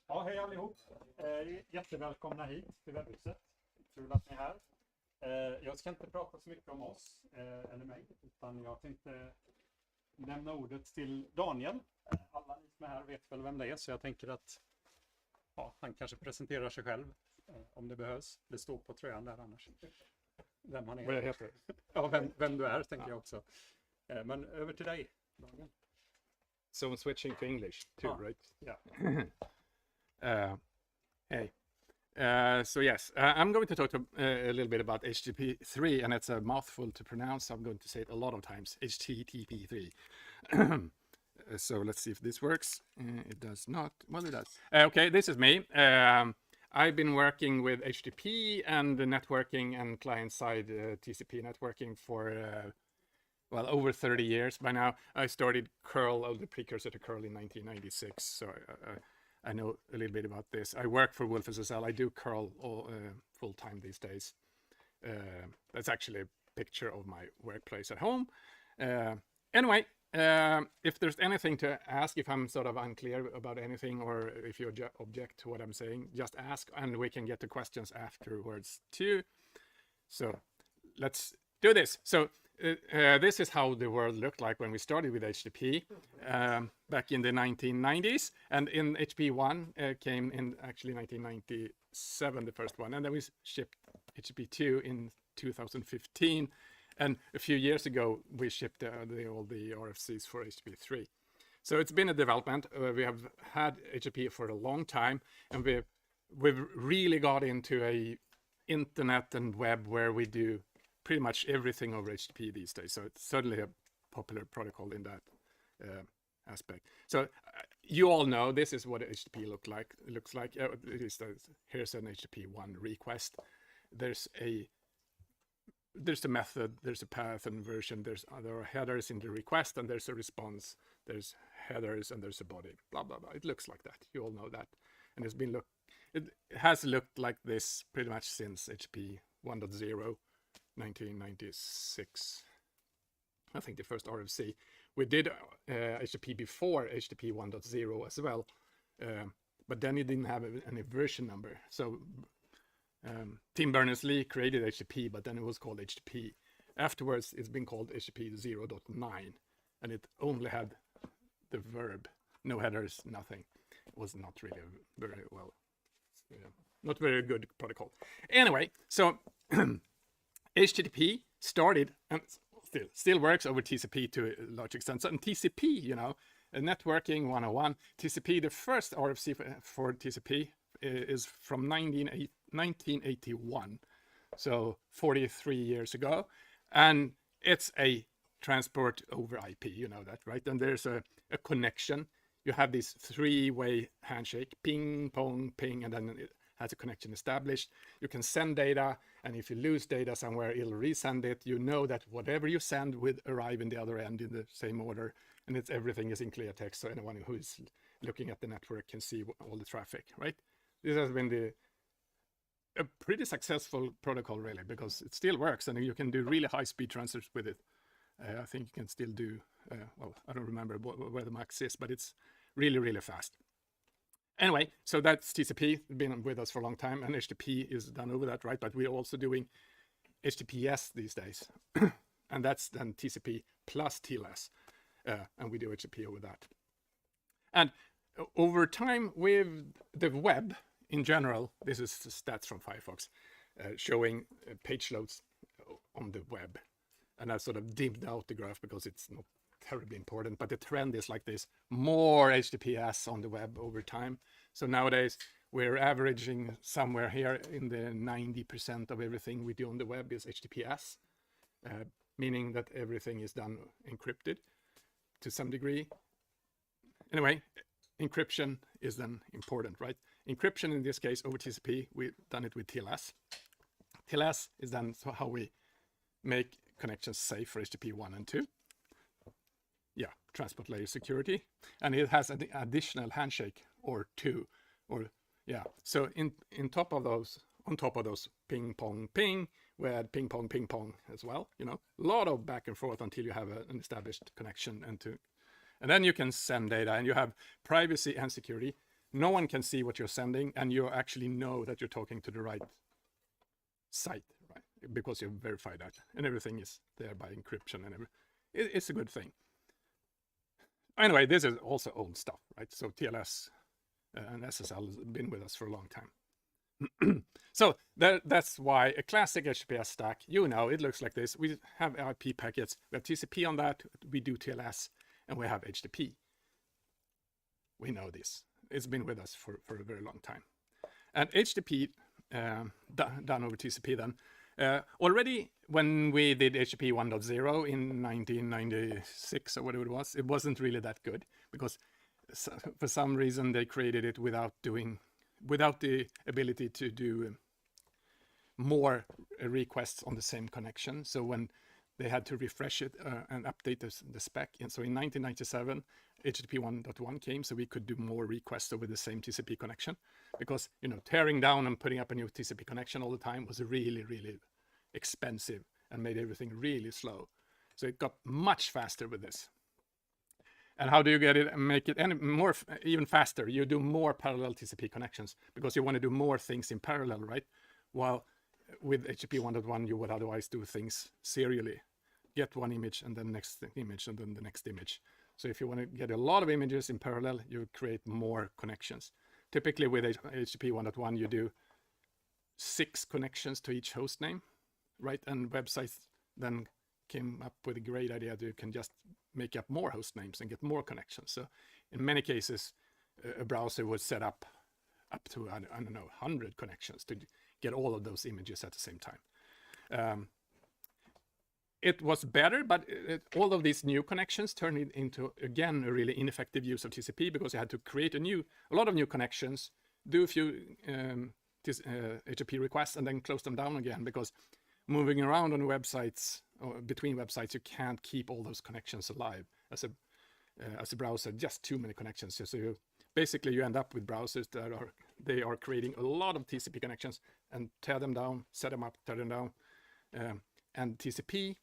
Ja, hej allihop. Jättevälkomna hit till webbhuset. Kul att ni är här. Jag ska inte prata så mycket om oss eller mig, utan jag tänkte nämna ordet till Daniel. Alla ni som är här vet väl vem det är, så jag tänker att han kanske presenterar sig själv om det behövs. Det står på tröjan där annars. Vem han är. Vad jag heter. Ja, vem du är tänker jag också. Men över till dig, Daniel. So I'm switching to English too, right? Yeah. Hey. So yes, I'm going to talk a little bit about HTTP3, and it's a mouthful to pronounce. I'm going to say it a lot of times, HTTP3. So let's see if this works. It does not. Well, it does. Okay, this is me. I've been working with HTTP and the networking and client-side TCP networking for well, over 30 years by now. I started cURL, the precursor to cURL, in 1996, so I know a little bit about this. I work for Wolf SSL. I do cURL full-time these days. That's actually a picture of my workplace at home. Anyway, if there's anything to ask, if I'm sort of unclear about anything, or if you object to what I'm saying, just ask, and we can get to questions afterwards too. So let's do this. So this is how the world looked like when we started with HTTP back in the 1990s, and in HTTP1 came in actually 1997, the first one, and then we shipped HTTP2 in 2015, and a few years ago we shipped all the RFCs for HTTP3. So it's been a development. We have had HTTP for a long time, and we've really got into a internet and web where we do pretty much everything over HTTP these days. So it's certainly a popular protocol in that aspect. So you all know this is what HTTP looks like. Here's an HTTP1 request. There's a method, there's a path and version, there are headers in the request, and there's a response, there's headers, and there's a body, blah, blah, blah. It looks like that. You all know that. And it has looked like this pretty much since HTTP 1.0. 1996, I think the first RFC. We did HTTP before HTTP 1.0 as well, but then it didn't have any version number. So Tim Berners-Lee created HTTP, but then it was called HTTP. Afterwards, it's been called HTTP 0.9, and it only had the verb, no headers, nothing. It was not really very well, not very good protocol. Anyway, so HTTP started and still works over TCP to a large extent. So in TCP, networking 101, TCP, the first RFC for TCP is from 1981, so 43 years ago, and it's a transport over IP, you know that, right? And there's a connection. You have this three-way handshake, ping, pong, ping, and then it has a connection established. You can send data, and if you lose data somewhere, it'll resend it. You know that whatever you send will arrive in the other end in the same order, and everything is in clear text, so anyone who is looking at the network can see all the traffic, right? This has been a pretty successful protocol, really, because it still works, and you can do really high-speed transfers with it. I think you can still do, well, I don't remember where the max is, but it's really, really fast. Anyway, so that's TCP, been with us for a long time, and HTTP is done over that, right? But we're also doing HTTPS these days, and that's then TCP plus TLS, and we do HTTP over that. And over time with the web in general, this is stats from Firefox, showing page loads on the web. And I've sort of dimmed out the graph because it's not terribly important, but the trend is like this: more HTTPS on the web over time. So nowadays we're averaging somewhere here in the 90% of everything we do on the web is HTTPS, meaning that everything is done encrypted to some degree. Anyway, encryption is then important, right? Encryption in this case over TCP, we've done it with TLS. TLS is then how we make connections safe for HTTP 1 and 2. Yeah, transport layer security, and it has an additional handshake or two, or yeah. So on top of those ping pong ping, we add ping pong as well. A lot of back and forth until you have an established connection, and then you can send data, and you have privacy and security. no one can see what you're sending, and you actually know that you're talking to the right site, right? Because you've verified that, and everything is there by encryption and everything. It's a good thing. Anyway, this is also old stuff, right? So TLS and SSL has been with us for a long time. So that's why a classic HTTPS stack, you know, it looks like this. We have IP packets, we have TCP on that, we do TLS, and we have HTTP. We know this. It's been with us for a very long time. And HTTP done over TCP then. Already when we did HTTP 1.0 in 1996 or whatever it wasn't really that good, because for some reason they created it without the ability to do more requests on the same connection. So when they had to refresh it and update the spec, and so in 1997 HTTP 1.1 came, so we could do more requests over the same TCP connection, because, you know, tearing down and putting up a new TCP connection all the time was really, really expensive and made everything really slow. So it got much faster with this. And how do you get it and make it even faster? You do more parallel TCP connections, because you want to do more things in parallel, right? While with HTTP 1.1 you would otherwise do things serially, get one image and then next image and then the next image. So if you want to get a lot of images in parallel, you create more connections. Typically with HTTP 1.1 you do 6 connections to each host name, right? And websites then came up with a great idea that you can just make up more host names and get more connections. So in many cases, a browser would set up to, I don't know, 100 connections to get all of those images at the same time. It was better, but all of these new connections turned it into, again, a really ineffective use of TCP, because you had to create a lot of new connections, do a few HTTP requests, and then close them down again, because moving around on websites or between websites, you can't keep all those connections alive as a browser. Just too many connections. So you basically end up with browsers that are creating a lot of TCP connections and tear them down, set them up, tear them down, and TCP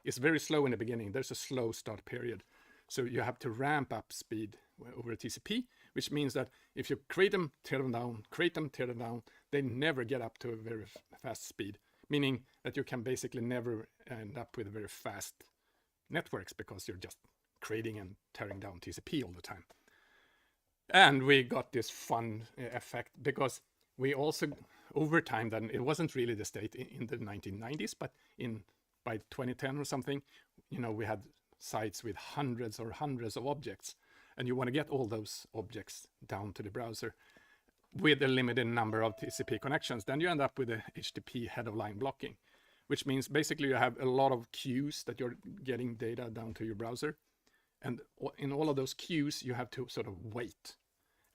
is very slow in the beginning. There's a slow start period, so you have to ramp up speed over a TCP, which means that if you create them, tear them down, create them, tear them down, they never get up to a very fast speed. Meaning that you can basically never end up with very fast networks, because you're just creating and tearing down TCP all the time. And we got this fun effect, because we also, over time then, it wasn't really the state in the 1990s, but by 2010 or something, you know, we had sites with hundreds of objects, and you want to get all those objects down to the browser with a limited number of TCP connections. Then you end up with a HTTP head of line blocking, which means basically you have a lot of queues that you're getting data down to your browser. And in all of those queues, you have to sort of wait.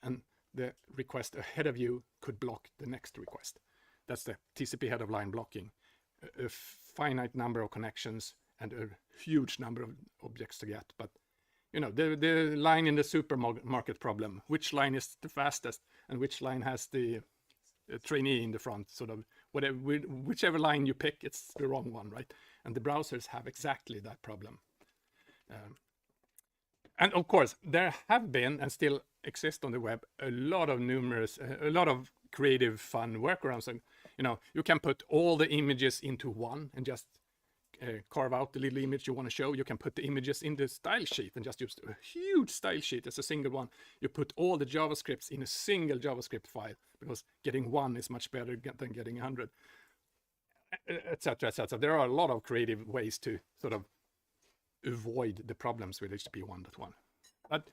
And the request ahead of you could block the next request. That's the TCP head of line blocking. A finite number of connections and a huge number of objects to get. But you know, the line in the supermarket problem, which line is the fastest and which line has the trainee in the front, sort of whichever line you pick, it's the wrong one, right? And the browsers have exactly that problem. And of course, there have been and still exist on the web a lot of creative, fun workarounds. And you know, you can put all the images into one and just carve out the little image you want to show. You can put the images in the style sheet and just use a huge style sheet as a single one. You put all the JavaScripts in a single JavaScript file, because getting one is much better than getting 100, etc., etc. There are a lot of creative ways to sort of avoid the problems with HTTP 1.1. But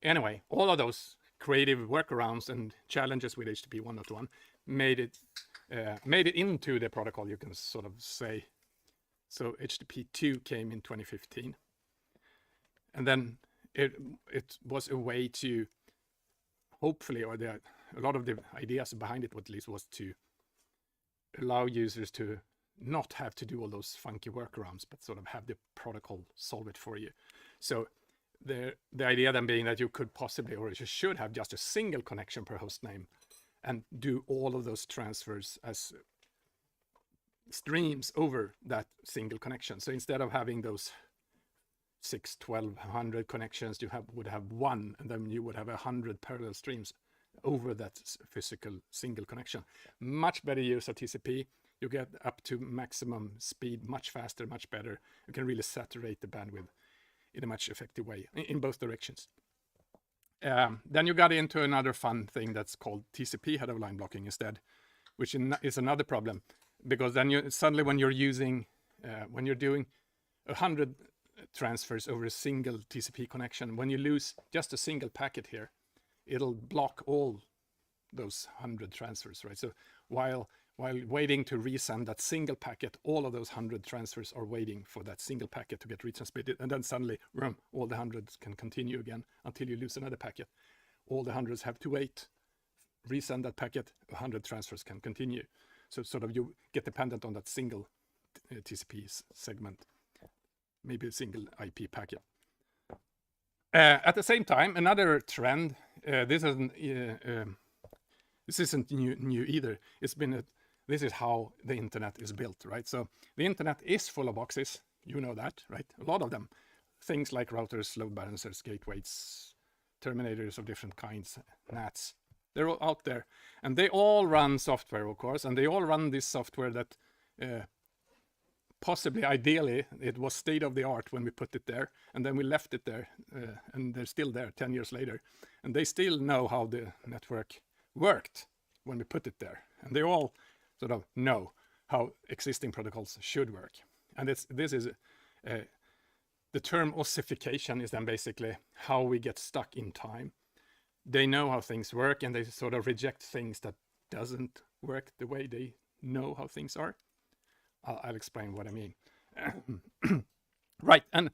anyway, all of those creative workarounds and challenges with HTTP 1.1 made it into the protocol, you can sort of say. So HTTP 2 came in 2015, and then it was a way to, hopefully, or a lot of the ideas behind it at least, was to allow users to not have to do all those funky workarounds, but sort of have the protocol solve it for you. So the idea then being that you could possibly, or you should have, just a single connection per host name and do all of those transfers as streams over that single connection. So instead of having those 1200 connections, you would have one, and then you would have 100 parallel streams over that physical single connection. Much better use of TCP. You get up to maximum speed much faster, much better. You can really saturate the bandwidth in a much effective way in both directions. Then you got into another fun thing that's called TCP head of line blocking instead, which is another problem, because then you suddenly, when you're using, when you're doing 100 transfers over a single TCP connection, when you lose just a single packet here, it'll block all those 100 transfers, right? So while waiting to resend that single packet, all of those 100 transfers are waiting for that single packet to get retransmitted, and then suddenly, all the hundreds can continue again until you lose another packet. All the hundreds have to wait, resend that packet, 100 transfers can continue. So sort of you get dependent on that single TCP segment, maybe a single IP packet. At the same time, another trend, this isn't new either. This is how the internet is built, right? So the internet is full of boxes, you know that, right? A lot of them. Things like routers, load balancers, gateways, terminators of different kinds, NATs. They're all out there. And they all run software, of course, and they all run this software that possibly, ideally, it was state of the art when we put it there, and then we left it there, and they're still there 10 years later. And they still know how the network worked when we put it there. And they all sort of know how existing protocols should work. And this is the term ossification is then basically how we get stuck in time. They know how things work, and they sort of reject things that doesn't work the way they know how things are. I'll explain what I mean. Right, and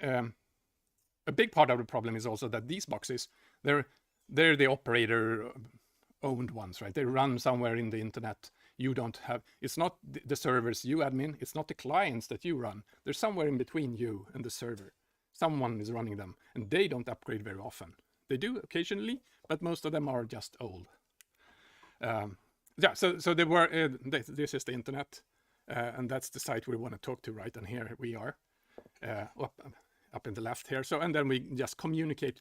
a big part of the problem is also that these boxes, they're the operator-owned ones, right? They run somewhere in the internet. You don't have, it's not the servers you admin, it's not the clients that you run. They're somewhere in between you and the server. Someone is running them, and they don't upgrade very often. They do occasionally, but most of them are just old. Yeah, so they were, this is the internet, and that's the site we want to talk to, right? And here we are, up in the left here. So, and then we just communicate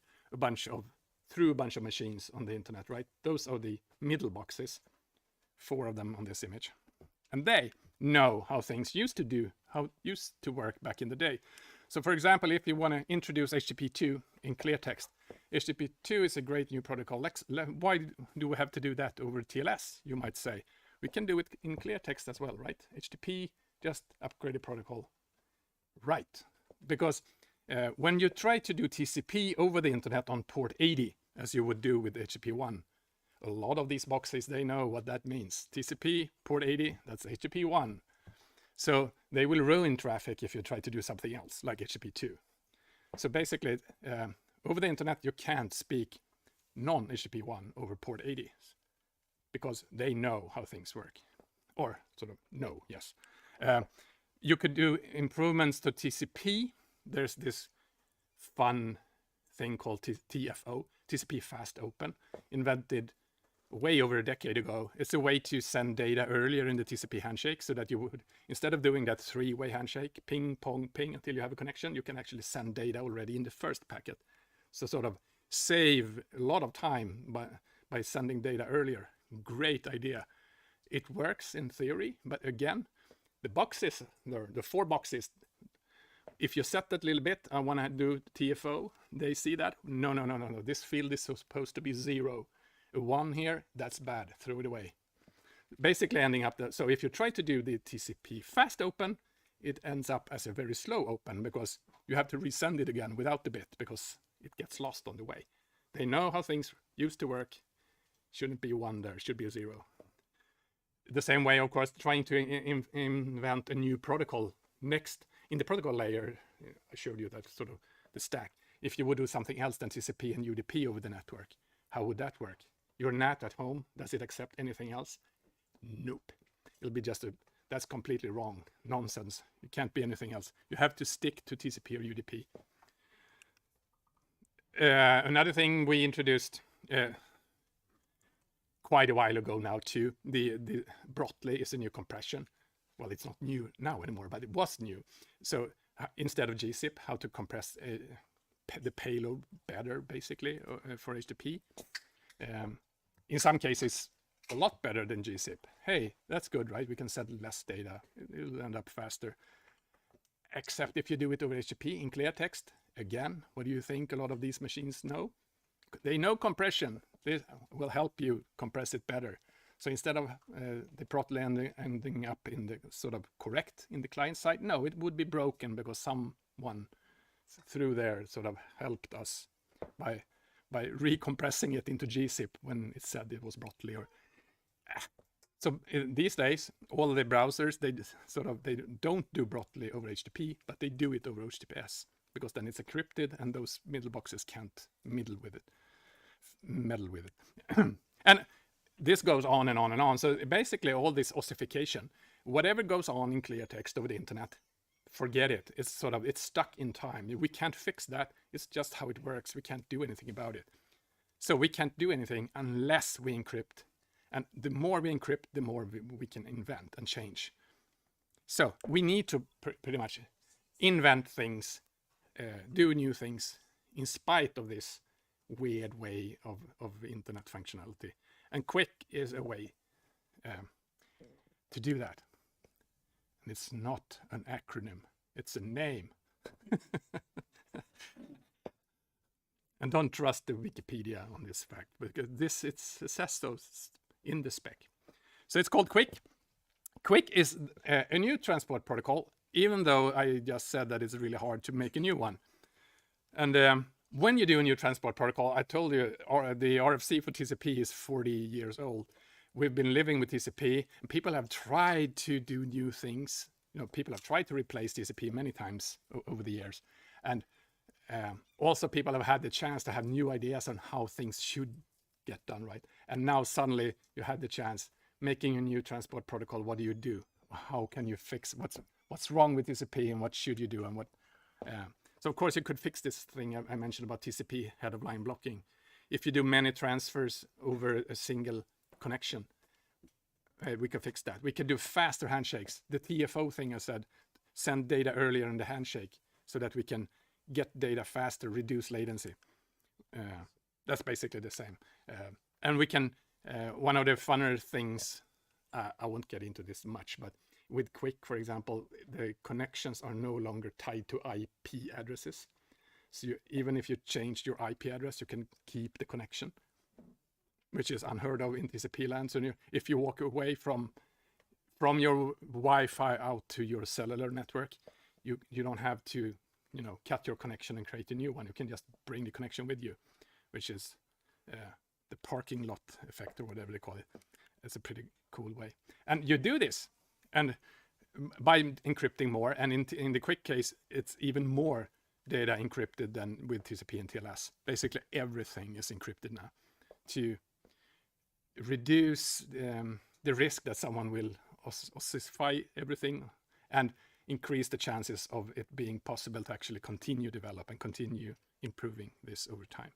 through a bunch of machines on the internet, right? Those are the middle boxes, 4 of them on this image. And they know how things used to work back in the day. So for example, if you want to introduce HTTP2 in clear text, HTTP2 is a great new protocol. Why do we have to do that over TLS, you might say? We can do it in clear text as well, right? HTTP, just upgrade the protocol. Right, because when you try to do TCP over the internet on port 80, as you would do with HTTP1, a lot of these boxes, they know what that means. TCP, port 80, that's HTTP1. So they will ruin traffic if you try to do something else, like HTTP2. So basically, over the internet, you can't speak non-HTTP1 over port 80 because they know how things work. Or sort of know, yes. You could do improvements to TCP. There's this fun thing called TFO, TCP Fast Open, invented way over a decade ago. It's a way to send data earlier in the TCP handshake so that you would, instead of doing that 3-way handshake, ping, pong, ping until you have a connection, you can actually send data already in the first packet. So sort of save a lot of time by sending data earlier. Great idea. It works in theory, but again, the boxes, the 4 boxes, if you set that little bit, I want to do TFO, they see that. No. This field is supposed to be 0. A 1 here, that's bad, throw it away. Basically ending up, so if you try to do the TCP fast open, it ends up as a very slow open because you have to resend it again without the bit because it gets lost on the way. They know how things used to work. Shouldn't be a 1 there, should be a 0. The same way, of course, trying to invent a new protocol next in the protocol layer. I showed you that sort of the stack. If you would do something else than TCP and UDP over the network, how would that work? Your NAT at home, does it accept anything else? Nope. It'll be just that's completely wrong. Nonsense. It can't be anything else. You have to stick to TCP or UDP. Another thing we introduced quite a while ago now too, the Brotli is a new compression. Well, it's not new now anymore, but it was new. So instead of gzip, how to compress the payload better, basically, for HTTP. In some cases, a lot better than gzip. Hey, that's good, right? We can send less data. It'll end up faster. Except if you do it over HTTP in clear text. Again, what do you think a lot of these machines know? They know compression. This will help you compress it better. So instead of the throttle ending up in the sort of correct in the client side, no, it would be broken because someone through there sort of helped us by recompressing it into gzip when it said it was Brotli. Or so these days, all the browsers they don't do Brotli over HTTP, but they do it over HTTPS because then it's encrypted and those middle boxes can't meddle with it. And this goes on and on and on. So basically all this ossification, whatever goes on in clear text over the internet, forget it. It's stuck in time. We can't fix that. It's just how it works. We can't do anything about it. So we can't do anything unless we encrypt. And the more we encrypt, the more we can invent and change. So we need to pretty much invent things, do new things in spite of this weird way of internet functionality. And QUIC is a way to do that. And it's not an acronym, it's a name. And don't trust the Wikipedia on this fact, because it says so in the spec. So it's called QUIC. QUIC is a new transport protocol, even though I just said that it's really hard to make a new one. And when you do a new transport protocol, I told you the RFC for TCP is 40 years old. We've been living with TCP, and people have tried to do new things. You know, people have tried to replace TCP many times over the years. And also people have had the chance to have new ideas on how things should get done, right? And now suddenly you had the chance making a new transport protocol. What do you do? How can you fix what's wrong with TCP and what should you do? And what so of course you could fix this thing I mentioned about TCP head of line blocking. If you do many transfers over a single connection, we could fix that. We could do faster handshakes. The TFO thing I said, send data earlier in the handshake so that we can get data faster, reduce latency. That's basically the same. And we can, one of the funner things, I won't get into this much, but with QUIC, for example, the connections are no longer tied to IP addresses. So even if you changed your IP address, you can keep the connection, which is unheard of in TCP land. So if you walk away from your Wi-Fi out to your cellular network, you don't have to, cut your connection and create a new one. You can just bring the connection with you, which is the parking lot effect or whatever they call it. It's a pretty cool way. And you do this, and by encrypting more, and in the QUIC case, it's even more data encrypted than with TCP and TLS. Basically, everything is encrypted now to reduce the risk that someone will ossify everything and increase the chances of it being possible to actually continue develop and continue improving this over time.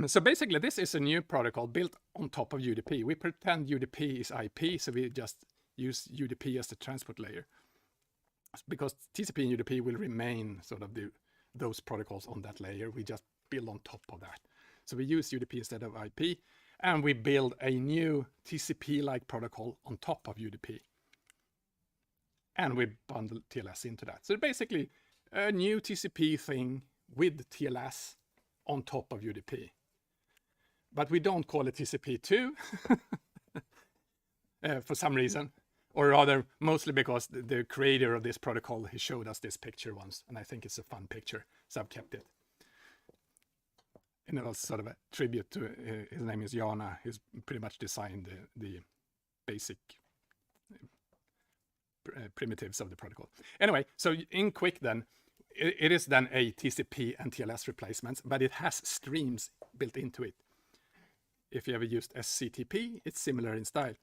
So basically, this is a new protocol built on top of UDP. We pretend UDP is IP, so we just use UDP as the transport layer. Because TCP and UDP will remain sort of those protocols on that layer. We just build on top of that. So we use UDP instead of IP, and we build a new TCP-like protocol on top of UDP. And we bundle TLS into that. So basically, a new TCP thing with TLS on top of UDP. But we don't call it TCP2 for some reason, or rather mostly because the creator of this protocol, he showed us this picture once, and I think it's a fun picture, so I've kept it. And it was sort of a tribute to, his name is Jana, he's pretty much designed the basic primitives of the protocol. Anyway, so in QUIC then, it is then a TCP and TLS replacement, but it has streams built into it. If you ever used SCTP, it's similar in style.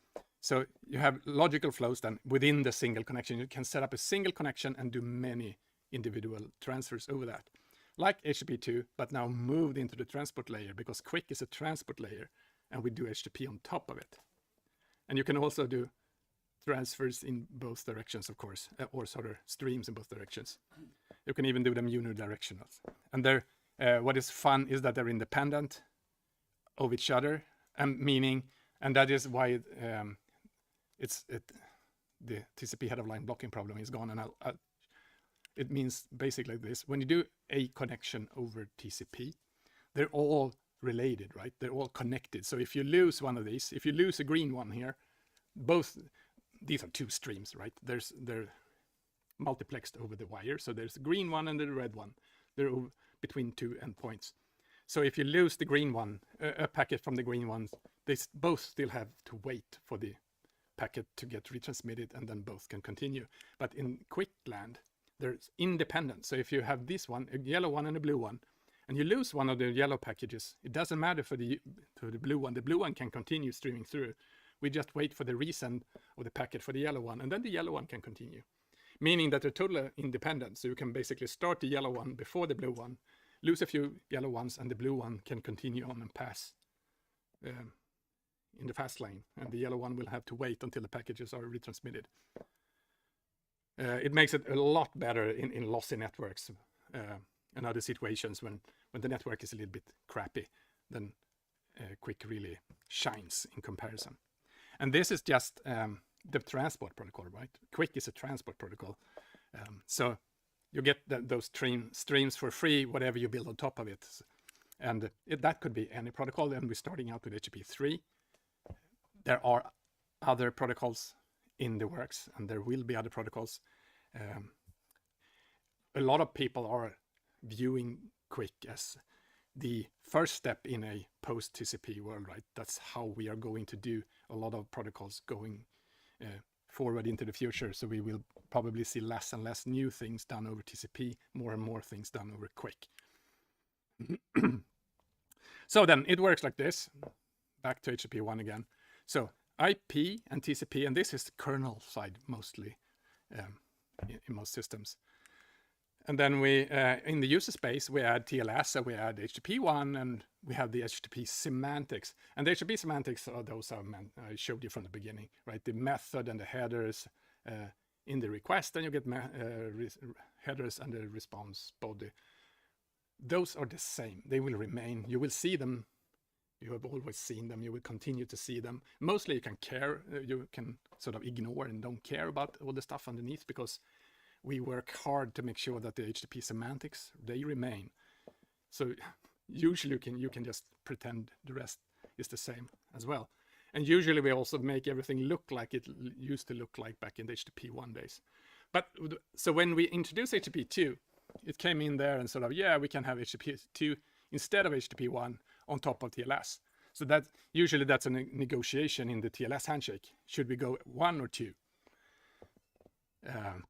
So you have logical flows then within the single connection. You can set up a single connection and do many individual transfers over that. Like HTTP2, but now moved into the transport layer because QUIC is a transport layer and we do HTTP on top of it. And you can also do transfers in both directions, of course, or sort of streams in both directions. You can even do them unidirectional. And they're, what is fun is that they're independent of each other, meaning, and that is why the TCP head of line blocking problem is gone. And it means basically this: when you do a connection over TCP, they're all related, right? They're all connected. So if you lose one of these, if you lose a green one here, both these are two streams, right? They're multiplexed over the wire. So there's the green one and the red one. They're between two endpoints. So if you lose the green one, a packet from the green ones, they both still have to wait for the packet to get retransmitted, and then both can continue. But in QUIC land, there's independent. So if you have this one, a yellow one and a blue one, and you lose one of the yellow packages, it doesn't matter for the blue one. The blue one can continue streaming through. We just wait for the resend of the packet for the yellow one, and then the yellow one can continue. Meaning that they're totally independent. So you can basically start the yellow one before the blue one, lose a few yellow ones, and the blue one can continue on and pass in the fast lane. And the yellow one will have to wait until the packages are retransmitted. It makes it a lot better in lossy networks and other situations when the network is a little bit crappy. Then QUIC really shines in comparison. And this is just the transport protocol, right? QUIC is a transport protocol. So you get those streams for free, whatever you build on top of it. And that could be any protocol. And we're starting out with HTTP 3. There are other protocols in the works, and there will be other protocols. A lot of people are viewing QUIC as the first step in a post-TCP world, right? That's how we are going to do a lot of protocols going forward into the future. So we will probably see less and less new things done over TCP, more and more things done over QUIC. So then it works like this. Back to HTTP 1 again. So IP and TCP, and this is the kernel side mostly in most systems. And then we, in the user space, we add TLS, and we add HTTP 1, and we have the HTTP semantics. And the HTTP semantics are those I showed you from the beginning, right? The method and the headers in the request, and you get headers and the response body. Those are the same. They will remain. You will see them. You have always seen them. You will continue to see them. Mostly you can sort of ignore and don't care about all the stuff underneath, because we work hard to make sure that the HTTP semantics, they remain. So usually you can just pretend the rest is the same as well. And usually we also make everything look like it used to look like back in the HTTP 1 days. But so when we introduced HTTP 2, it came in there and sort of, yeah, we can have HTTP 2 instead of HTTP 1 on top of TLS. So that usually that's a negotiation in the TLS handshake. Should we go 1 or 2?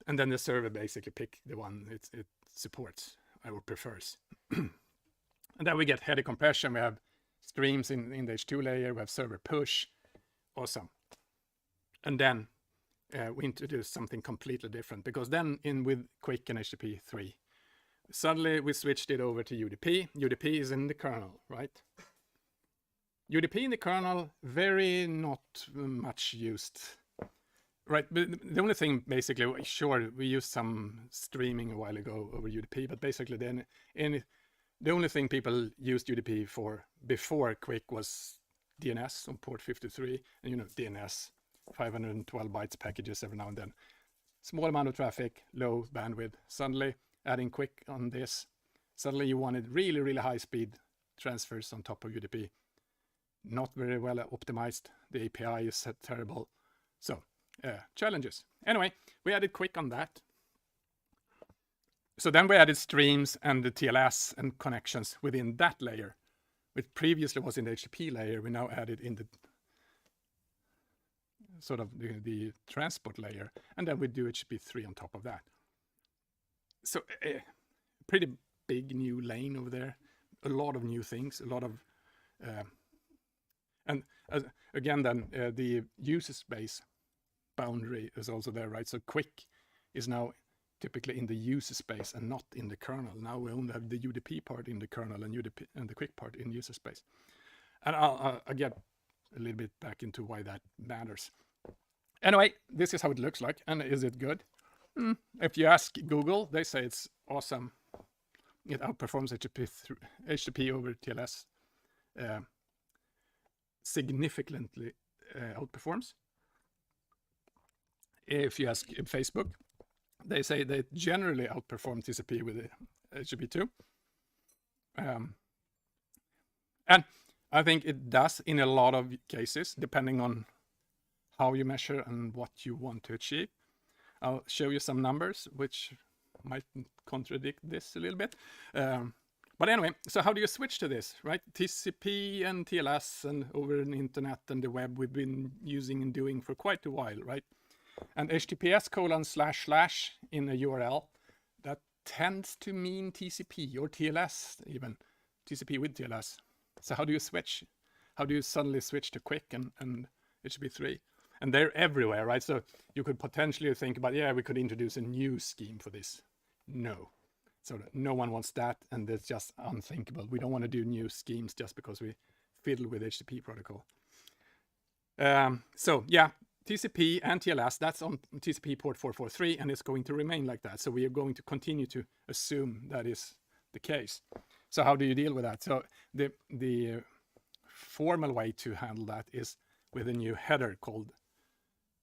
And then the server basically pick the one it supports or prefers. And then we get header compression. We have streams in the H2 layer. We have server push. Awesome. And then we introduce something completely different, because then with QUIC and HTTP 3, suddenly we switched it over to UDP. UDP is in the kernel, right? UDP in the kernel, very not much used. Right, but the only thing basically, sure, we used some streaming a while ago over UDP, but basically then the only thing people used UDP for before QUIC was DNS on port 53, and DNS, 512 bytes packages every now and then. Small amount of traffic, low bandwidth. Suddenly adding QUIC on this, suddenly you wanted really, really high speed transfers on top of UDP. Not very well optimized. The API is terrible. So challenges. Anyway, we added QUIC on that. So then we added streams and the TLS and connections within that layer, which previously was in the HTTP layer. We now added in the sort of the transport layer, and then we do HTTP 3 on top of that. So pretty big new lane over there. A lot of new things, a lot of and again then the user space boundary is also there, right? So QUIC is now typically in the user space and not in the kernel. Now we only have the UDP part in the kernel and UDP and the QUIC part in user space. And I'll get a little bit back into why that matters. Anyway, this is how it looks like. And is it good? If you ask Google, they say it's awesome. It outperforms HTTP over TLS. Significantly outperforms. If you ask Facebook, they say they generally outperform TCP with HTTP2. And I think it does in a lot of cases, depending on how you measure and what you want to achieve. I'll show you some numbers which might contradict this a little bit. But anyway, so how do you switch to this, right? TCP and TLS and over the internet and the web we've been using and doing for quite a while, right? And HTTPS:// in a URL, that tends to mean TCP or TLS even, TCP with TLS. So how do you switch? How do you suddenly switch to QUIC and HTTP3? And they're everywhere, right? So you could potentially think about, yeah, we could introduce a new scheme for this. No. So no one wants that, and it's just unthinkable. We don't want to do new schemes just because we fiddle with HTTP protocol. So yeah, TCP and TLS, that's on TCP port 443, and it's going to remain like that. So we are going to continue to assume that is the case. So how do you deal with that? So the formal way to handle that is with a new header called,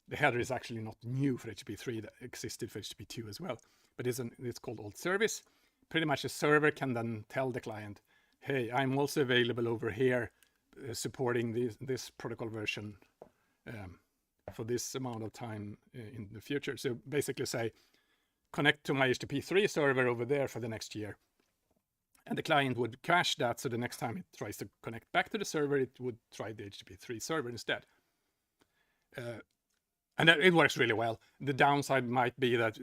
the header is actually not new for HTTP3, that existed for HTTP2 as well, but it's called old service. Pretty much a server can then tell the client, hey, I'm also available over here supporting this protocol version for this amount of time in the future. So basically say, connect to my HTTP3 server over there for the next year. And the client would cache that, so the next time it tries to connect back to the server, it would try the HTTP3 server instead. And it works really well. The downside might be that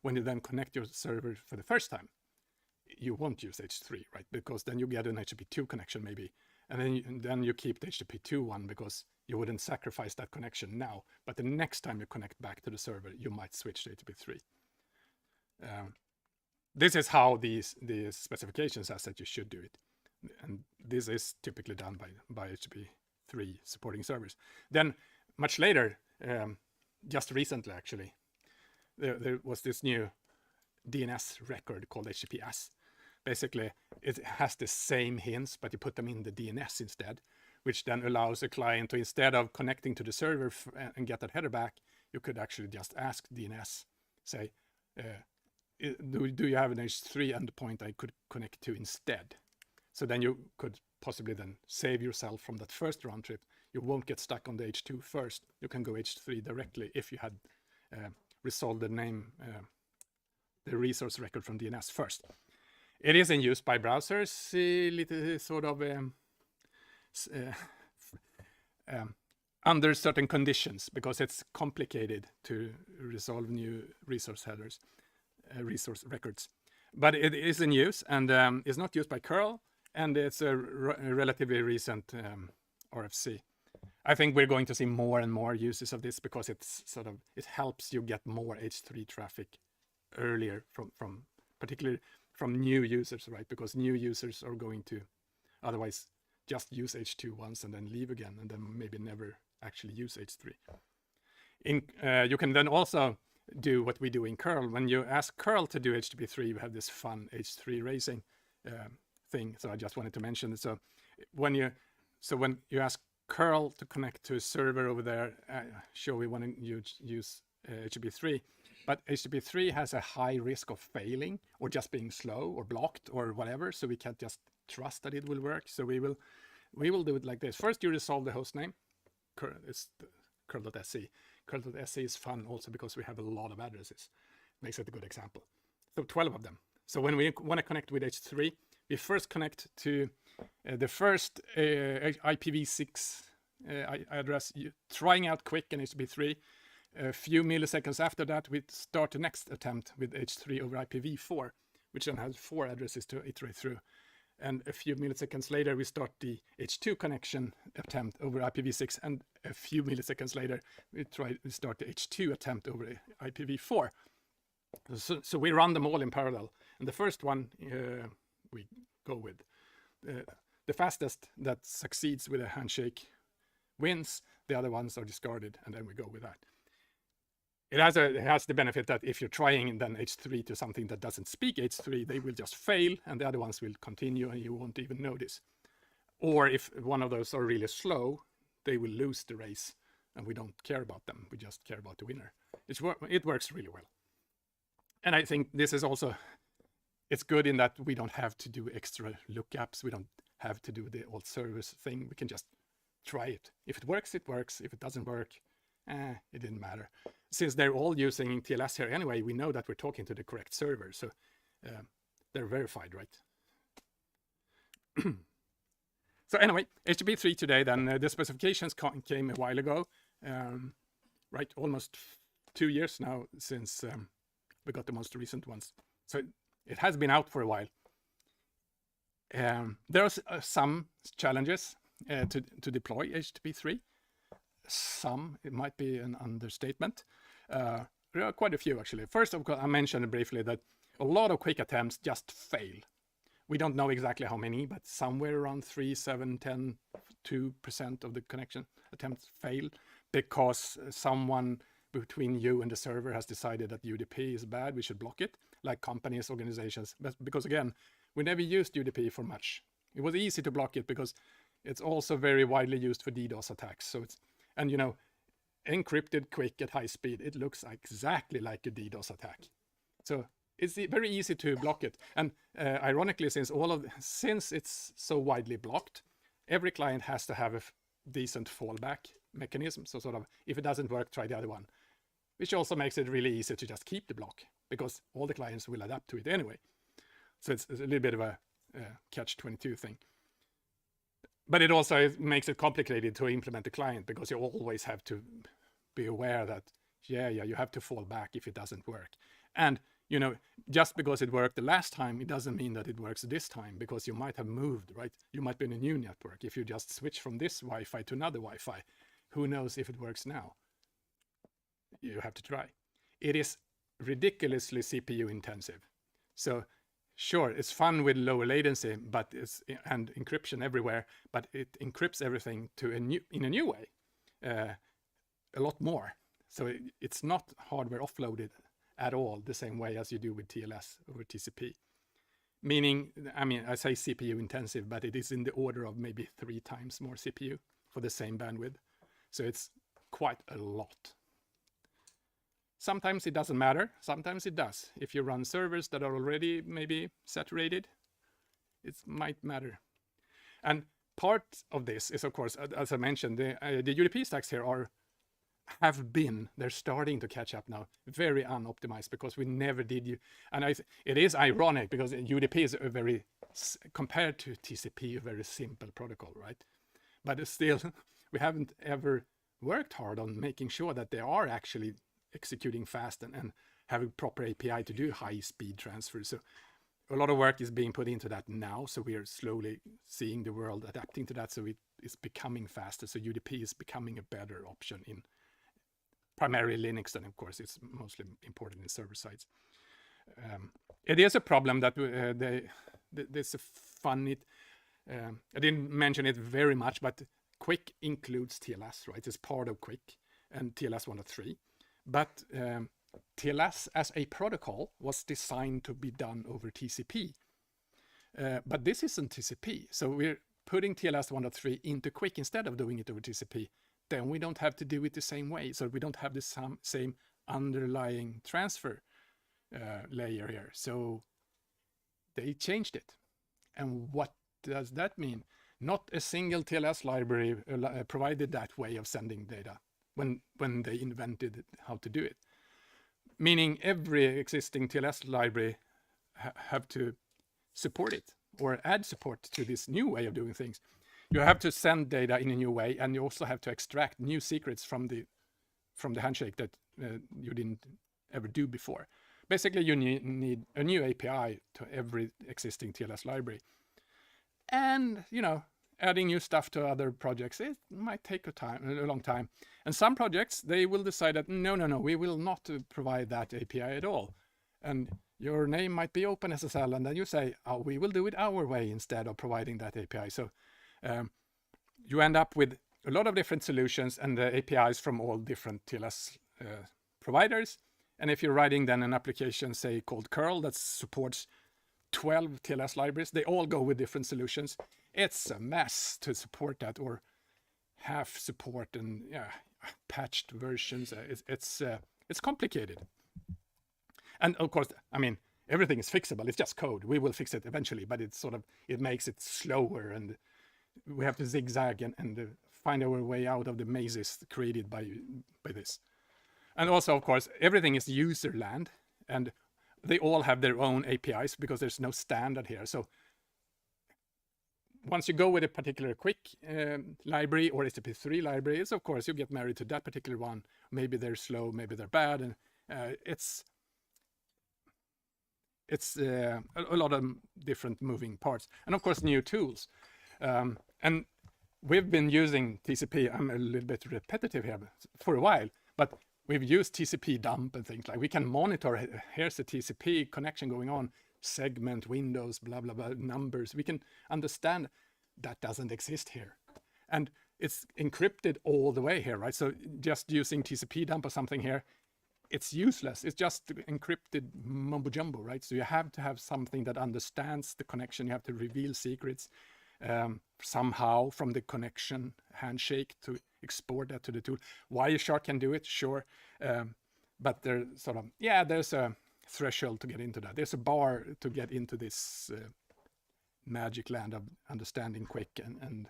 when you then connect your server for the first time, you won't use H3, right? Because then you get an HTTP2 connection maybe, and then you keep the HTTP2 one because you wouldn't sacrifice that connection now. But the next time you connect back to the server, you might switch to HTTP3. This is how the specification says that you should do it. And this is typically done by HTTP3 supporting servers. Then much later, just recently actually, there was this new DNS record called HTTPS. Basically, it has the same hints, but you put them in the DNS instead, which then allows a client to, instead of connecting to the server and get that header back, you could actually just ask DNS, say, do you have an H3 endpoint I could connect to instead? So then you could possibly then save yourself from that first round trip. You won't get stuck on the H2 first. You can go H3 directly if you had resolved the name, the resource record from DNS first. It is in use by browsers, sort of under certain conditions, because it's complicated to resolve new resource headers, resource records. But it is in use, and is not used by cURL, and it's a relatively recent RFC. I think we're going to see more and more uses of this because it's it helps you get more H3 traffic earlier from particularly from new users, right? Because new users are going to otherwise just use H2 once and then leave again, and then maybe never actually use H3. You can then also do what we do in cURL. When you ask cURL to do HTTP3, you have this fun H3 raising thing. So I just wanted to mention it. So when you ask cURL to connect to a server over there, sure, we want to use HTTP3, but HTTP3 has a high risk of failing or just being slow or blocked or whatever, so we can't just trust that it will work. So we will do it like this. First, you resolve the host name. It's curl.se. Curl.se is fun also because we have a lot of addresses. Makes it a good example. So 12 of them. So when we want to connect with H3, we first connect to the first IPv6 address, trying out QUIC and HTTP3. A few milliseconds after that, we start the next attempt with H3 over IPv4, which then has 4 addresses to iterate through. And a few milliseconds later, we start the H2 connection attempt over IPv6. And a few milliseconds later, we start the H2 attempt over IPv4. So we run them all in parallel. And the first one we go with. The fastest that succeeds with a handshake wins. the other ones are discarded, and then we go with that. It has the benefit that if you're trying then H3 to something that doesn't speak H3, they will just fail, and the other ones will continue, and you won't even notice. Or if one of those are really slow, they will lose the race, and we don't care about them. We just care about the winner. It works really well. And I think this is also, it's good in that we don't have to do extra lookups. We don't have to do the alt service thing. We can just try it. If it works, it works. If it doesn't work, it didn't matter. Since they're all using TLS here anyway, we know that we're talking to the correct server. So they're verified, right? So anyway, HTTP 3 today, then the specifications came a while ago, right? Almost 2 years now since we got the most recent ones. So it has been out for a while. There are some challenges to deploy HTTP 3. Some, it might be an understatement. There are quite a few actually. First of all, I mentioned briefly that a lot of QUIC attempts just fail. We don't know exactly how many, but somewhere around 3, 7, 10, 2% of the connection attempts fail because someone between you and the server has decided that UDP is bad, we should block it, like companies, organizations. But because again, we never used UDP for much. It was easy to block it because it's also very widely used for DDoS attacks. So it's, and you know, encrypted QUIC at high speed, it looks exactly like a DDoS attack. So it's very easy to block it. And ironically, since it's so widely blocked, every client has to have a decent fallback mechanism. So sort of, if it doesn't work, try the other one, which also makes it really easy to just keep the block because all the clients will adapt to it anyway. So it's a little bit of a catch-22 thing. But it also makes it complicated to implement the client because you always have to be aware that, yeah, you have to fall back if it doesn't work. And, you know, just because it worked the last time, it doesn't mean that it works this time because you might have moved, right? You might be in a new network. If you just switch from this Wi-Fi to another Wi-Fi, who knows if it works now? You have to try. It is ridiculously CPU intensive. So sure, it's fun with lower latency, but and encryption everywhere, but it encrypts everything in a new way, a lot more. So it's not hardware offloaded at all the same way as you do with TLS over TCP. Meaning, I mean, I say CPU intensive, but it is in the order of maybe 3 times more CPU for the same bandwidth. So it's quite a lot. Sometimes it doesn't matter, sometimes it does. If you run servers that are already maybe saturated, it might matter. And part of this is, of course, as I mentioned, the UDP stacks here they're starting to catch up now, very unoptimized because we never did. And it is ironic because UDP is a very, compared to TCP, a very simple protocol, right? But it's still, we haven't ever worked hard on making sure that they are actually executing fast and having proper API to do high speed transfers. So a lot of work is being put into that now. So we are slowly seeing the world adapting to that. So it is becoming faster. So UDP is becoming a better option in primarily Linux, and of course it's mostly important in server sides. It is a problem that there's a funny, I didn't mention it very much, but QUIC includes TLS, right? It's part of QUIC and TLS 1.3. But TLS as a protocol was designed to be done over TCP. But this isn't TCP. So we're putting TLS 1.3 into QUIC instead of doing it over TCP. Then we don't have to do it the same way. So we don't have the same underlying transfer layer here. So they changed it. And what does that mean? Not a single TLS library provided that way of sending data when they invented how to do it. Meaning every existing TLS library have to support it or add support to this new way of doing things. You have to send data in a new way, and you also have to extract new secrets from the handshake that you didn't ever do before. Basically, you need a new API to every existing TLS library. And, you know, adding new stuff to other projects, it might take a long time. And some projects, they will decide that, no, we will not provide that API at all. And your name might be OpenSSL, and then you say, oh, we will do it our way instead of providing that API. So you end up with a lot of different solutions and the APIs from all different TLS providers. And if you're writing then an application, say called cURL, that supports 12 TLS libraries, they all go with different solutions. It's a mess to support that, or half support and patched versions. It's complicated. And of course, I mean, everything is fixable. It's just code. We will fix it eventually, but it's sort of, it makes it slower, and we have to zigzag and find our way out of the mazes created by this. And also, of course, everything is user land, and they all have their own APIs because there's no standard here. So once you go with a particular QUIC library or HTTP3 libraries, of course, you get married to that particular one. Maybe they're slow, maybe they're bad, and it's a lot of different moving parts. And of course, new tools. And we've been using TCP, I'm a little bit repetitive here, for a while, but we've used TCP dump and things like, we can monitor, here's the TCP connection going on, segment, windows, blah, blah, blah, numbers. We can understand that doesn't exist here. And it's encrypted all the way here, right? So just using TCP dump or something here, it's useless. It's just encrypted mumbo jumbo, right? So you have to have something that understands the connection. You have to reveal secrets somehow from the connection handshake to export that to the tool. Wireshark can do it, sure. But there's sort of, there's a threshold to get into that. There's a bar to get into this magic land of understanding QUIC and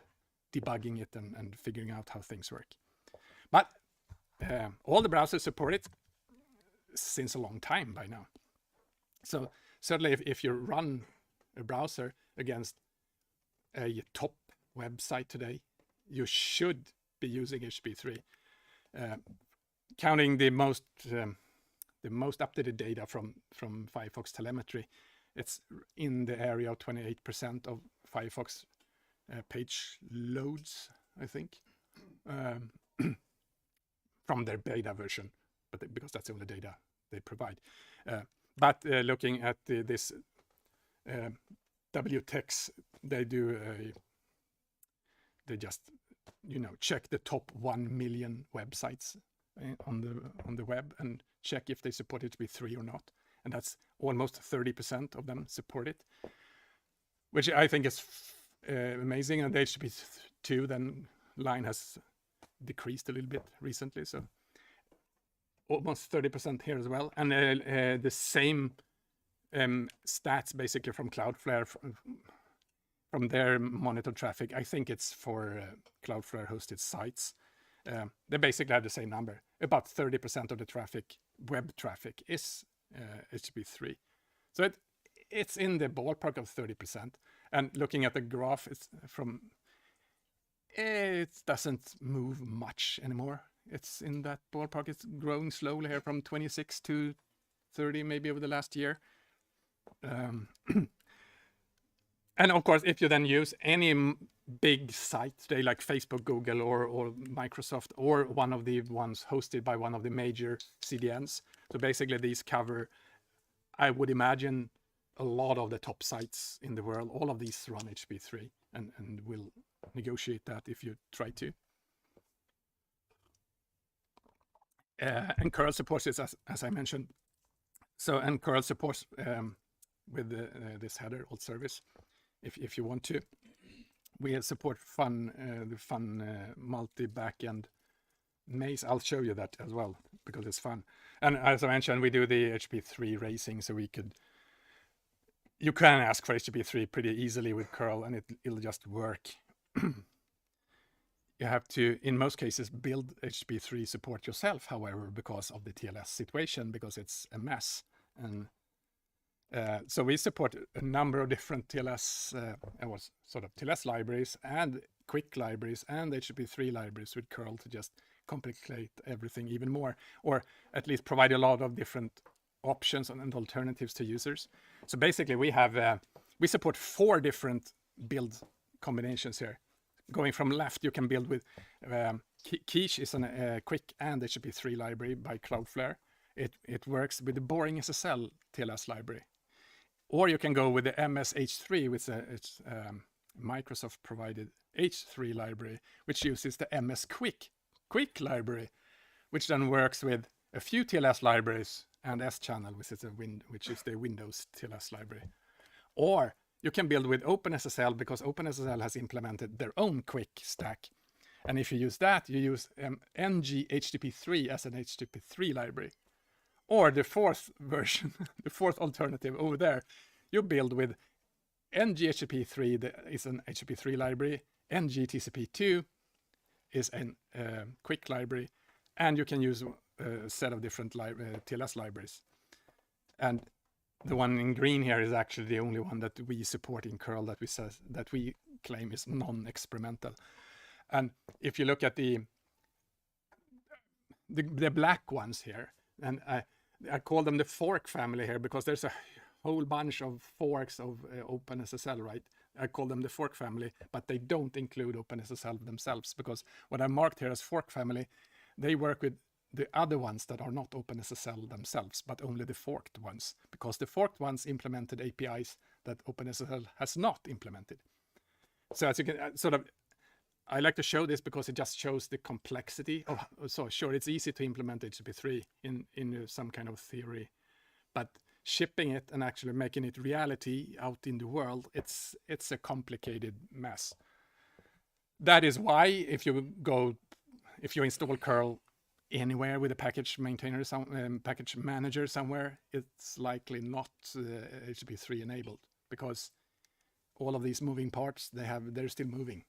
debugging it and figuring out how things work. But all the browsers support it since a long time by now. So certainly if you run a browser against a top website today, you should be using HTTP3. Counting the most updated data from Firefox telemetry, it's in the area of 28% of Firefox page loads, I think, from their beta version, but because that's the only data they provide. But looking at this WTEX, they just check the top 1 million websites on the web and check if they support HTTP3 or not, and that's almost 30% of them support it, which I think is amazing. And the HTTP2 then line has decreased a little bit recently, so almost 30% here as well. And the same stats basically from Cloudflare, from their monitored traffic. I think it's for Cloudflare hosted sites. They basically have the same number. About 30% of the traffic, web traffic, is HTTP3. So it's in the ballpark of 30%. And looking at the graph, it doesn't move much anymore. It's in that ballpark. It's growing slowly here from 26 to 30 maybe over the last year. And of course, if you then use any big site today, like Facebook, Google, or Microsoft, or one of the ones hosted by one of the major CDNs, so basically these cover, I would imagine, a lot of the top sites in the world. All of these run HTTP3 and will negotiate that if you try to. And cURL supports this, as I mentioned. So, and cURL supports with this header alt service. If you want to, we support the fun multi backend maze. I'll show you that as well because it's fun. And as I mentioned, we do the HTTP3 racing, so you can ask for HTTP3 pretty easily with curl, and it'll just work. You have to, in most cases, build HTTP3 support yourself, however, because of the TLS situation, because it's a mess. And so we support a number of different TLS, TLS libraries and QUIC libraries and HTTP3 libraries with curl to just complicate everything even more, or at least provide a lot of different options and alternatives to users. So basically, we support 4 different build combinations here. Going from left, you can build with Quiche is a QUIC and HTTP3 library by Cloudflare. It works with the boring SSL TLS library. Or you can go with the MSH3, which it's Microsoft provided H3 library, which uses the MS QUIC library, which then works with a few TLS libraries and S-channel, which is the Windows TLS library. Or you can build with OpenSSL, because OpenSSL has implemented their own QUIC stack. And if you use that, you use ng HTTP3 as an HTTP3 library. Or the fourth version, the fourth alternative over there, you build with ng HTTP3 that is an HTTP3 library, ng TCP2 is an QUIC library, and you can use a set of different TLS libraries. And the one in green here is actually the only one that we support in curl that we claim is non-experimental. And if you look at the black ones here, and I call them the fork family here because there's a whole bunch of forks of OpenSSL, right? I call them the fork family, but they don't include OpenSSL themselves, because what I marked here as fork family, they work with the other ones that are not OpenSSL themselves, but only the forked ones, because the forked ones implemented APIs that OpenSSL has not implemented. So as you can I like to show this because it just shows the complexity of, so sure, it's easy to implement HTTP3 in some kind of theory, but shipping it and actually making it reality out in the world, it's a complicated mess. That is why if you install curl anywhere with a package maintainer, package manager somewhere, it's likely not HTTP3 enabled, because all of these moving parts, they're still moving.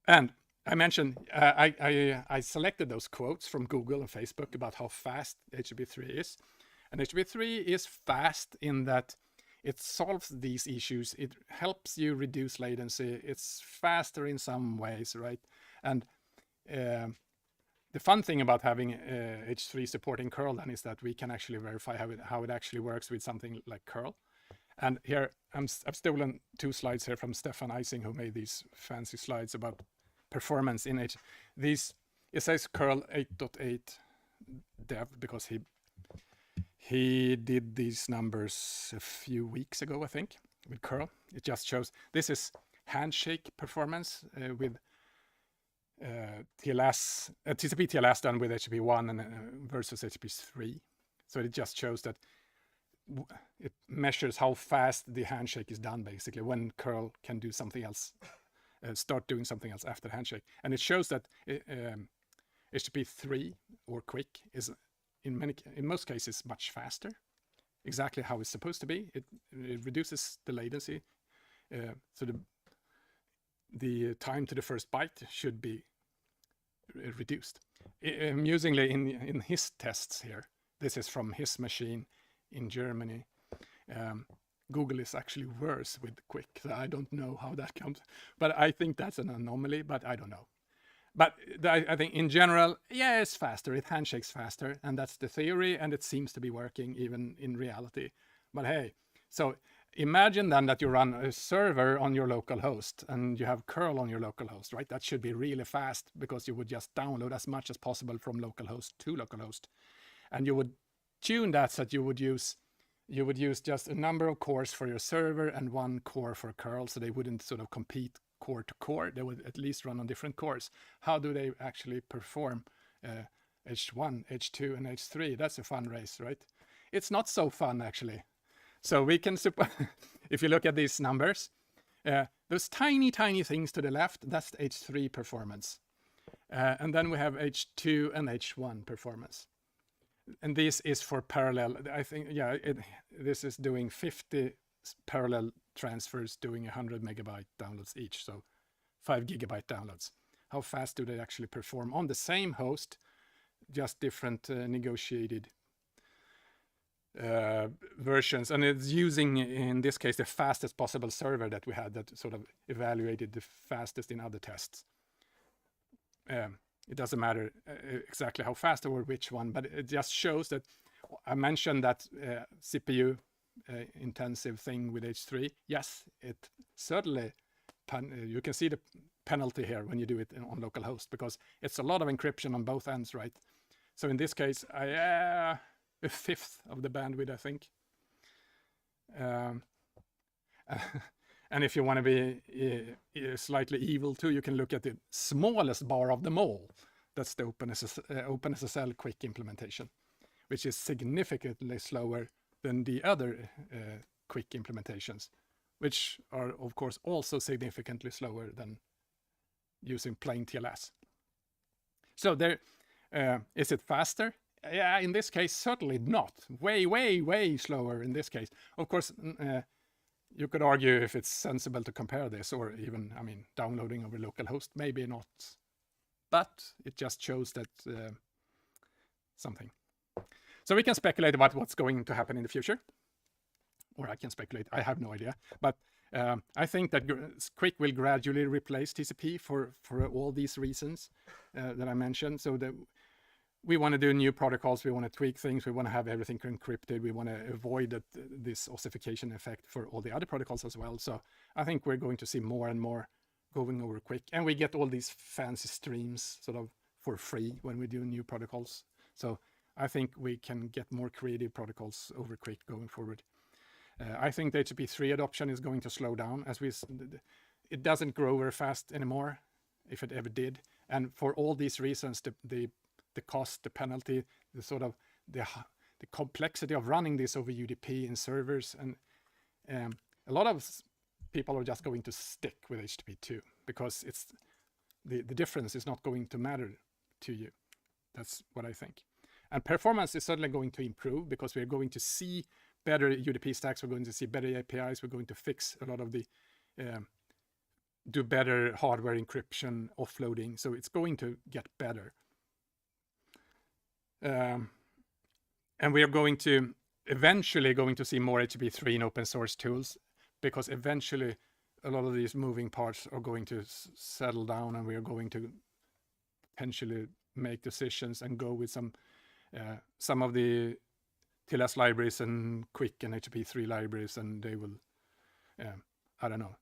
And I mentioned, I selected those quotes from Google and Facebook about how fast HTTP3 is. And HTTP3 is fast in that it solves these issues. It helps you reduce latency. It's faster in some ways, right? And the fun thing about having H3 supporting curl then is that we can actually verify how it actually works with something like curl. And here I've stolen 2 slides here from Stefan Eising, who made these fancy slides about performance in H. It says curl 8.8 dev because he did these numbers a few weeks ago, I think, with curl. It just shows this is handshake performance with TLS, TCP TLS done with HTTP1 and versus HTTP3. So it just shows that it measures how fast the handshake is done, basically, when curl can do something else, start doing something else after handshake. And it shows that HTTP3 or QUIC is in most cases much faster, exactly how it's supposed to be. It reduces the latency, so the time to the first byte should be reduced. Amusingly, in his tests here, this is from his machine in Germany, Google is actually worse with QUIC. So I don't know how that comes, but I think that's an anomaly, but I don't know. But I think in general, yeah, it's faster, it handshakes faster, and that's the theory, and it seems to be working even in reality. But hey, so imagine then that you run a server on your local host and you have curl on your local host, right? That should be really fast because you would just download as much as possible from localhost to localhost. And you would tune that so that you would use just a number of cores for your server and 1 core for curl, so they wouldn't sort of compete core to core. They would at least run on different cores. How do they actually perform H1, H2, and H3? That's a fun race, right? It's not so fun, actually. So we can, if you look at these numbers, those tiny, tiny things to the left, that's the H3 performance. And then we have H2 and H1 performance. And this is for parallel. I think, yeah, this is doing 50 parallel transfers doing 100 megabyte downloads each, so 5 gigabyte downloads. How fast do they actually perform on the same host, just different negotiated versions? And it's using, in this case, the fastest possible server that we had that sort of evaluated the fastest in other tests. It doesn't matter exactly how fast or which one, but it just shows that I mentioned that CPU intensive thing with H3. Yes, it certainly, you can see the penalty here when you do it on localhost, because it's a lot of encryption on both ends, right? So in this case, a fifth of the bandwidth, I think. And if you want to be slightly evil too, you can look at the smallest bar of them all. That's the OpenSSL QUIC implementation, which is significantly slower than the other QUIC implementations, which are of course also significantly slower than using plain TLS. So there, is it faster? Yeah, in this case, certainly not. Way slower in this case. Of course, you could argue if it's sensible to compare this, or even, I mean, downloading over localhost, maybe not. But it just shows that something. So we can speculate about what's going to happen in the future. Or I can speculate, I have no idea. But I think that QUIC will gradually replace TCP for all these reasons that I mentioned. So that we want to do new protocols, we want to tweak things, we want to have everything encrypted, we want to avoid this ossification effect for all the other protocols as well. So I think we're going to see more and more going over QUIC, and we get all these fancy streams sort of for free when we do new protocols. So I think we can get more creative protocols over QUIC going forward. I think the HTTP3 adoption is going to slow down, as it doesn't grow very fast anymore, if it ever did. And for all these reasons, the cost, the penalty, the sort of the complexity of running this over UDP in servers, and a lot of people are just going to stick with HTTP2 because it's the difference is not going to matter to you. That's what I think. And performance is certainly going to improve because we are going to see better UDP stacks, we're going to see better APIs, we're going to fix a lot of the do better hardware encryption, offloading. So it's going to get better. And we are going to eventually see more HTTP3 in open source tools, because eventually a lot of these moving parts are going to settle down, and we are going to potentially make decisions and go with some of the TLS libraries and QUIC and HTTP3 libraries, and they will, I don't know,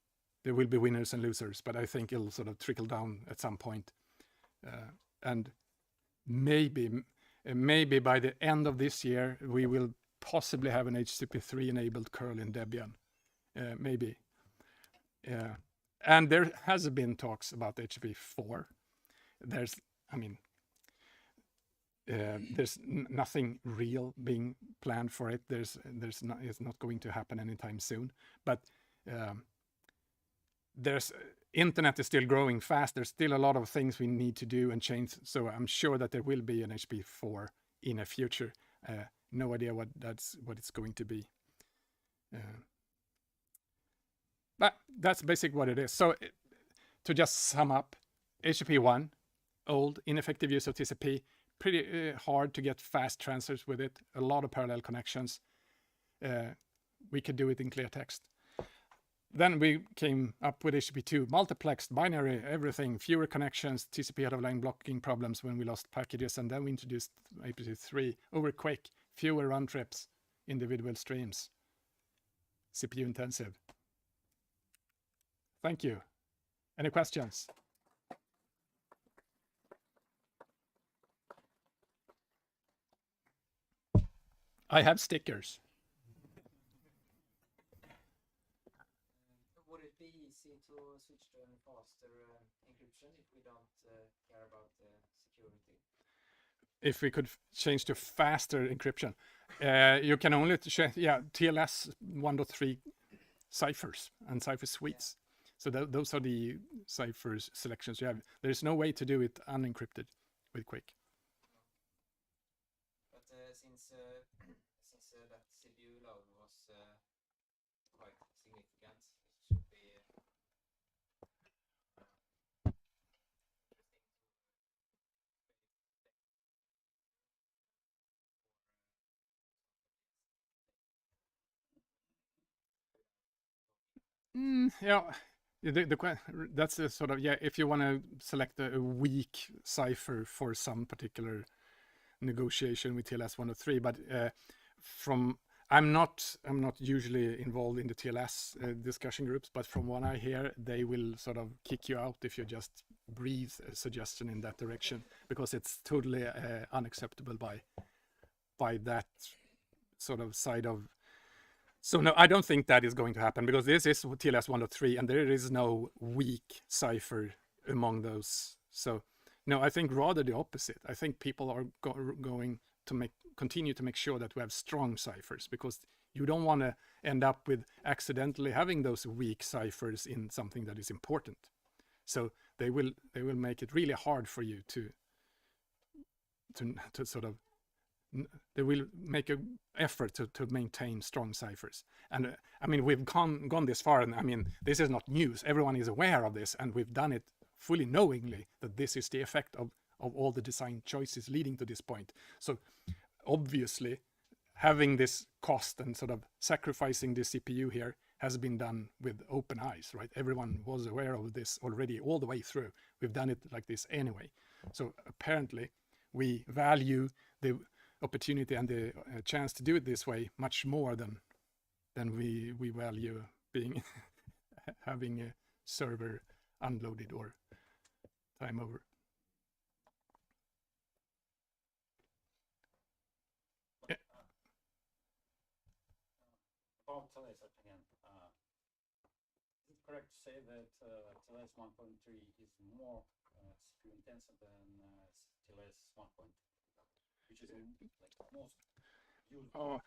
there will be winners and losers, but I think it'll sort of trickle down at some point. And maybe by the end of this year, we will possibly have an HTTP3 enabled curl in Debian, maybe. And there has been talks about HTTP4. There's nothing real being planned for it. It's not going to happen anytime soon. But internet is still growing fast. There's still a lot of things we need to do and change. So I'm sure that there will be an HTTP4 in the future. No idea what it's going to be. But that's basically what it is. So to just sum up, HTTP1, old, ineffective use of TCP, pretty hard to get fast transfers with it, a lot of parallel connections. We could do it in clear text. Then we came up with HTTP2, multiplexed, binary, everything, fewer connections, TCP out-of-line blocking problems when we lost packages, and then we introduced HTTP3 over QUIC, fewer run trips, individual streams, CPU intensive. Thank you. Any questions? I have stickers. Would it be easy to switch to a faster encryption if we don't care about the security? If we could change to faster encryption, you can only TLS 1.3 ciphers and cipher suites. So those are the ciphers selections you have. There is no way to do it unencrypted with QUIC. But since that CPU load was quite significant, it should be that's a sort of, if you want to select a weak cipher for some particular negotiation with TLS 1.3, but I'm not usually involved in the TLS discussion groups, but from what I hear, they will sort of kick you out if you just breathe a suggestion in that direction, because it's totally unacceptable by that sort of side of So no, I don't think that is going to happen because this is TLS 1.3 and there is no weak cipher among those. So no, I think rather the opposite. I think people are going to continue to make sure that we have strong ciphers, because you don't want to end up with accidentally having those weak ciphers in something that is important. So they will make it really hard for you to sort of, they will make an effort to maintain strong ciphers. And I mean, we've gone this far, and I mean, this is not news. Everyone is aware of this, and we've done it fully knowingly that this is the effect of all the design choices leading to this point. So obviously, having this cost and sort of sacrificing the CPU here has been done with open eyes, right? Everyone was aware of this already all the way through. We've done it like this anyway. So apparently, we value the opportunity and the chance to do it this way much more than we value being having a server unloaded or time over. Yeah. About TLS again, is it correct to say that TLS 1.3 is more CPU intensive than TLS 1.2? Which is like most used now.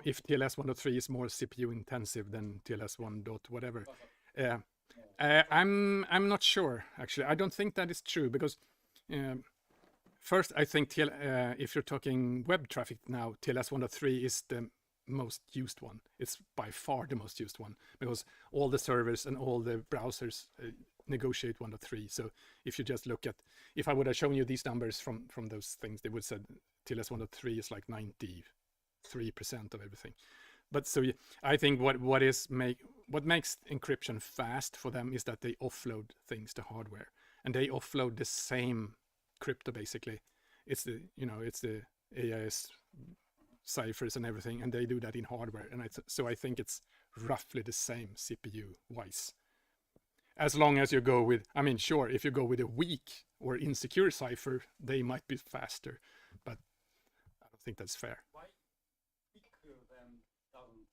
If TLS 1.3 is more CPU intensive than TLS 1. whatever. I'm not sure, actually. I don't think that is true, because first, I think if you're talking web traffic now, TLS 1.3 is the most used one. It's by far the most used one, because all the servers and all the browsers negotiate 1.3. So if you just look at, if I would have shown you these numbers from those things, they would have said TLS 1.3 is like 93% of everything. But so I think what makes encryption fast for them is that they offload things to hardware, and they offload the same crypto basically. It's the AIS ciphers and everything, and they do that in hardware. And so I think it's roughly the same CPU wise. As long as you go with, I mean, sure, if you go with a weak or insecure cipher, they might be faster, but I don't think that's fair. Why QUIC then doesn't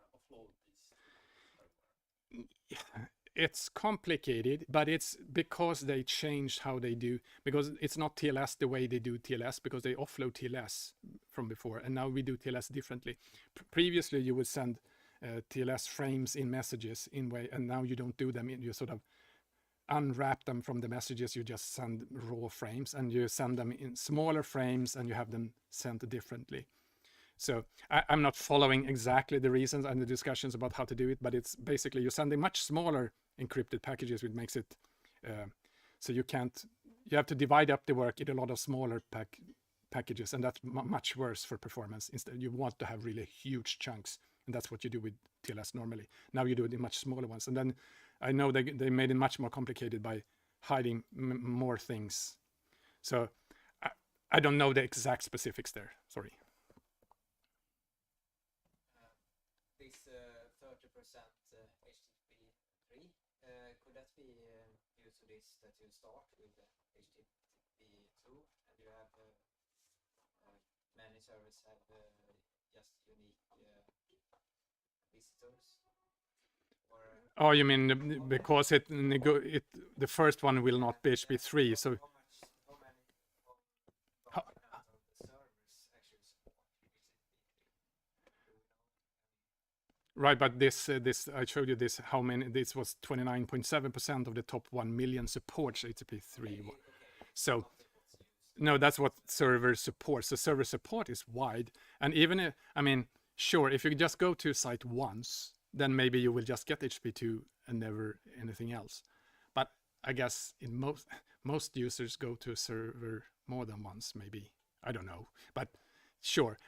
offload this? It's complicated, but it's because they changed how they do, because it's not TLS the way they do TLS, because they offload TLS from before, and now we do TLS differently. Previously, you would send TLS frames in messages in way, and now you don't do them. You sort of unwrap them from the messages. You just send raw frames, and you send them in smaller frames, and you have them sent differently. So I'm not following exactly the reasons and the discussions about how to do it, but it's basically you're sending much smaller encrypted packages, which makes it so you have to divide up the work in a lot of smaller packages, and that's much worse for performance. Instead, you want to have really huge chunks, and that's what you do with TLS normally. Now you do it in much smaller ones, and then I know they made it much more complicated by hiding more things. So I don't know the exact specifics there. Sorry. This 30% HTTP 3, could that be due to this that you start with HTTP 2 and you have many servers have just unique visitors? Or, oh, you mean because the first one will not be HTTP 3, so how many of the servers actually support HTTP 3? right, but this I showed you this, how many, this was 29.7% of the top 1 million supports HTTP 3. So no, that's what server supports. The server support is wide, and even I mean, sure, if you just go to a site once, then maybe you will just get HTTP 2 and never anything else. But I guess in most users go to a server more than once, maybe. I don't know, but sure,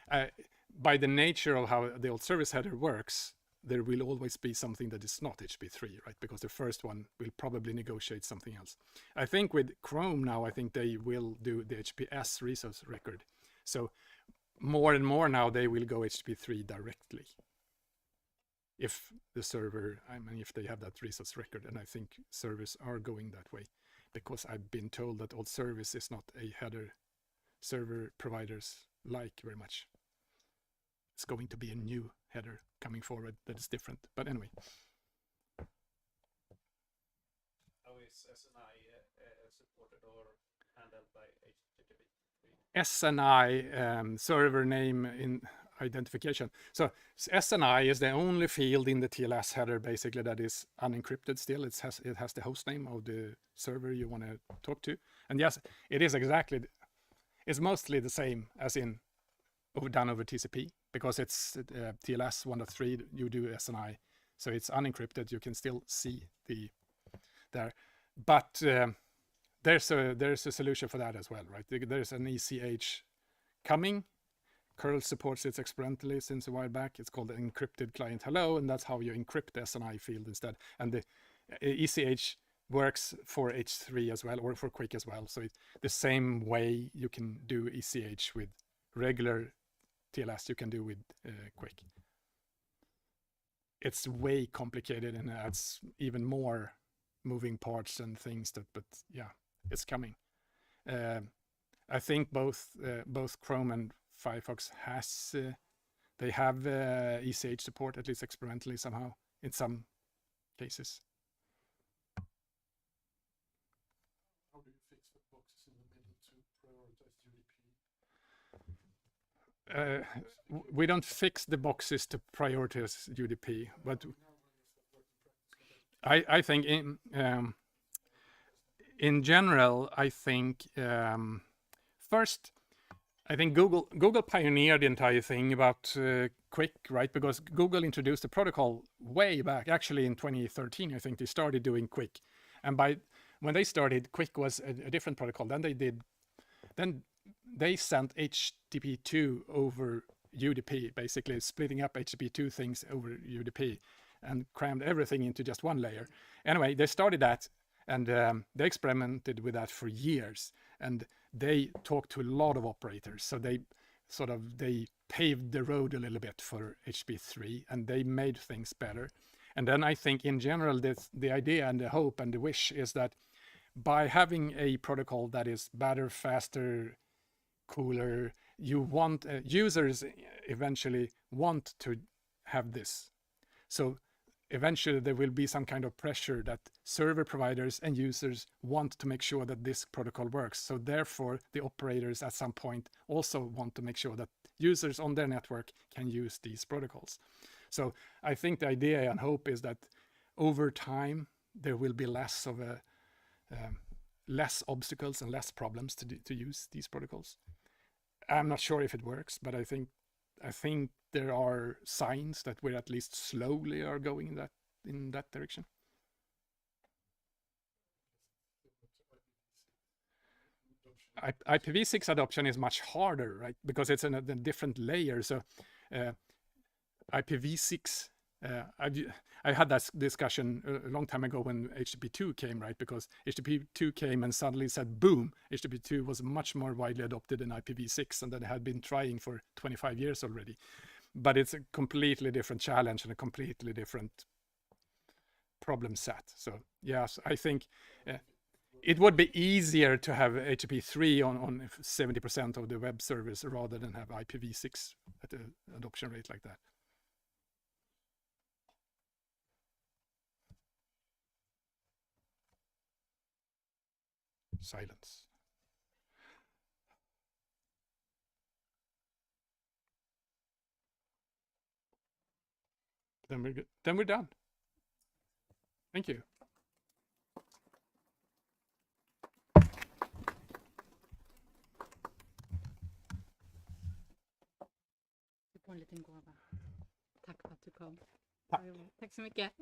by the nature of how the old service header works, there will always be something that is not HTTP 3, right? Because the first one will probably negotiate something else. I think with Chrome now, I think they will do the HTTPS resource record. So more and more now they will go HTTP 3 directly. If the server, I mean, if they have that resource record, and I think servers are going that way, because I've been told that old service is not a header server providers like very much. It's going to be a new header coming forward that is different. But anyway. How is SNI supported or handled by HTTP? SNI, server name in identification. So SNI is the only field in the TLS header basically that is unencrypted still. It has the host name of the server you want to talk to. And yes, it is exactly, it's mostly the same as in done over TCP, because it's TLS 1.3, you do SNI. So it's unencrypted, you can still see there. But there's a solution for that as well, right? There's an ECH coming. cURL supports it experimentally since a while back. It's called the encrypted client hello, and that's how you encrypt the SNI field instead. And the ECH works for H3 as well, or for QUIC as well. So the same way you can do ECH with regular TLS, you can do with QUIC. It's way complicated and adds even more moving parts and things but yeah, it's coming. I think both Chrome and Firefox they have ECH support, at least experimentally somehow, in some cases. How do you fix the boxes in the middle to prioritize UDP? We don't fix the boxes to prioritize UDP, but I think in general, I think first, I think Google pioneered the entire thing about QUIC, right? Because Google introduced the protocol way back, actually in 2013, I think they started doing QUIC. And when they started, QUIC was a different protocol. Then they sent HTTP2 over UDP, basically splitting up HTTP2 things over UDP and crammed everything into just one layer. Anyway, they started that, and they experimented with that for years. And they talked to a lot of operators. So they paved the road a little bit for HTTP3, and they made things better. And then I think in general, the idea and the hope and the wish is that by having a protocol that is better, faster, cooler, you want users eventually want to have this. So eventually there will be some kind of pressure that server providers and users want to make sure that this protocol works. So therefore the operators at some point also want to make sure that users on their network can use these protocols. So I think the idea and hope is that over time there will be less of less obstacles and less problems to use these protocols. I'm not sure if it works, but I think there are signs that we're at least slowly are going in that direction. IPv6 adoption is much harder, right? Because it's in a different layer. So IPv6, I had that discussion a long time ago when HTTP2 came, right? Because HTTP2 came and suddenly said, boom, HTTP2 was much more widely adopted than IPv6, and that had been trying for 25 years already. But it's a completely different challenge and a completely different problem set. So yes, I think it would be easier to have HTTP3 on 70% of the web servers rather than have IPv6 at an adoption rate like that. Silence. Then we're good. Then we're done. Thank you. Du får en liten gåva. Tack för att du kom. Tack. Tack så mycket.